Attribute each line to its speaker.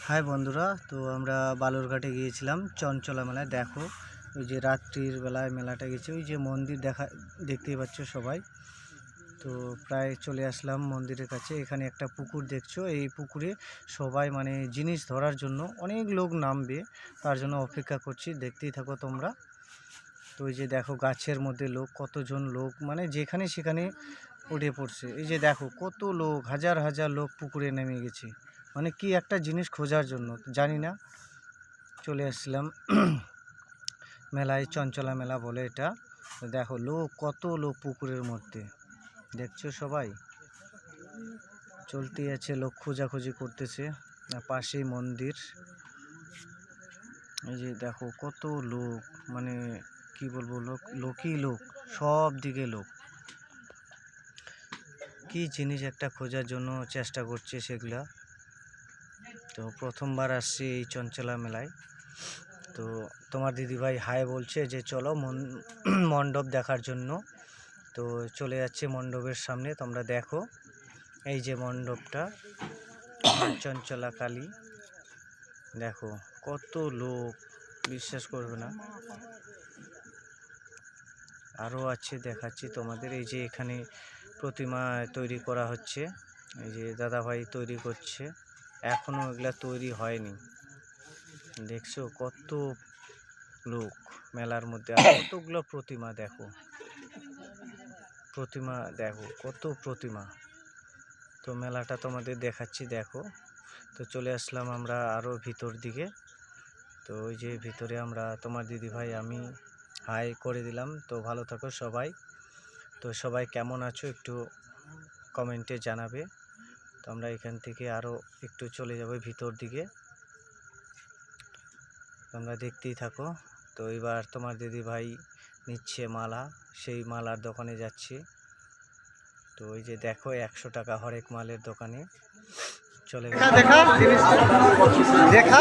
Speaker 1: High বন্ধুরা, তো আমরা বালুরঘাটে গিয়েছিলাম চঞ্চলা মেলায়। দেখো ওই যে রাত্রির বেলায় মেলাটা গেছে, ওই যে মন্দির দেখতেই পাচ্ছ সবাই। তো প্রায় চলে আসলাম মন্দিরের কাছে। এখানে একটা পুকুর দেখছো, এই পুকুরে সবাই মানে জিনিস ধরার জন্য অনেক লোক নামবে, তার জন্য অপেক্ষা করছি, দেখতেই থাকো তোমরা। তো এই যে দেখো গাছের মধ্যে লোক, কতজন লোক মানে যেখানে সেখানে উঠে পড়ছে। এই যে দেখো কত লোক, হাজার হাজার লোক পুকুরে নেমে গেছে, মানে কি একটা জিনিস খোঁজার জন্য জানি না। চলে আসলাম মেলায়, চঞ্চলা মেলা বলে এটা। দেখো লোক, কত লোক পুকুরের মধ্যে, দেখছো সবাই চলতেই আছে, লোক খোঁজাখুঁজি করতেছে। পাশেই মন্দির। এই যে দেখো কত লোক, মানে কি বলবো, লোকই লোক, সব দিকে লোক। কি জিনিস একটা খোঁজার জন্য চেষ্টা করছে সেগুলা। তো প্রথমবার আসছি এই চঞ্চলা মেলায়। তো তোমার দিদিভাই হাই বলছে যে চলো মণ্ডপ দেখার জন্য। তো চলে যাচ্ছে মণ্ডপের সামনে, তোমরা দেখো এই যে মণ্ডপটা, চঞ্চলা কালী। দেখো কত লোক, বিশ্বাস করবে না। আরও আছে, দেখাচ্ছি তোমাদের। এই যে এখানে প্রতিমা তৈরি করা হচ্ছে, এই যে দাদাভাই তৈরি করছে, এখনও এগুলা তৈরি হয়নি। দেখছো কত লোক মেলার মধ্যে, আর কতগুলো প্রতিমা দেখো, প্রতিমা দেখো কত প্রতিমা। তো মেলাটা তোমাদের দেখাচ্ছি, দেখো। তো চলে আসলাম আমরা আরও ভিতর দিকে। তো ওই যে ভিতরে আমরা, তোমার দিদিভাই আমি হাই করে দিলাম। তো ভালো থাকো সবাই। তো সবাই কেমন আছো একটু কমেন্টে জানাবে। তো আমরা এখান থেকে আরও একটু চলে যাব ভিতর দিকে, তোমরা দেখতেই থাকো। তো এবার তোমার দিদিভাই নিচ্ছে মালা, সেই মালার দোকানে যাচ্ছে। তো ওই যে দেখো 100 টাকা হরেক মালের দোকানে চলে গেছে। দেখা দেখা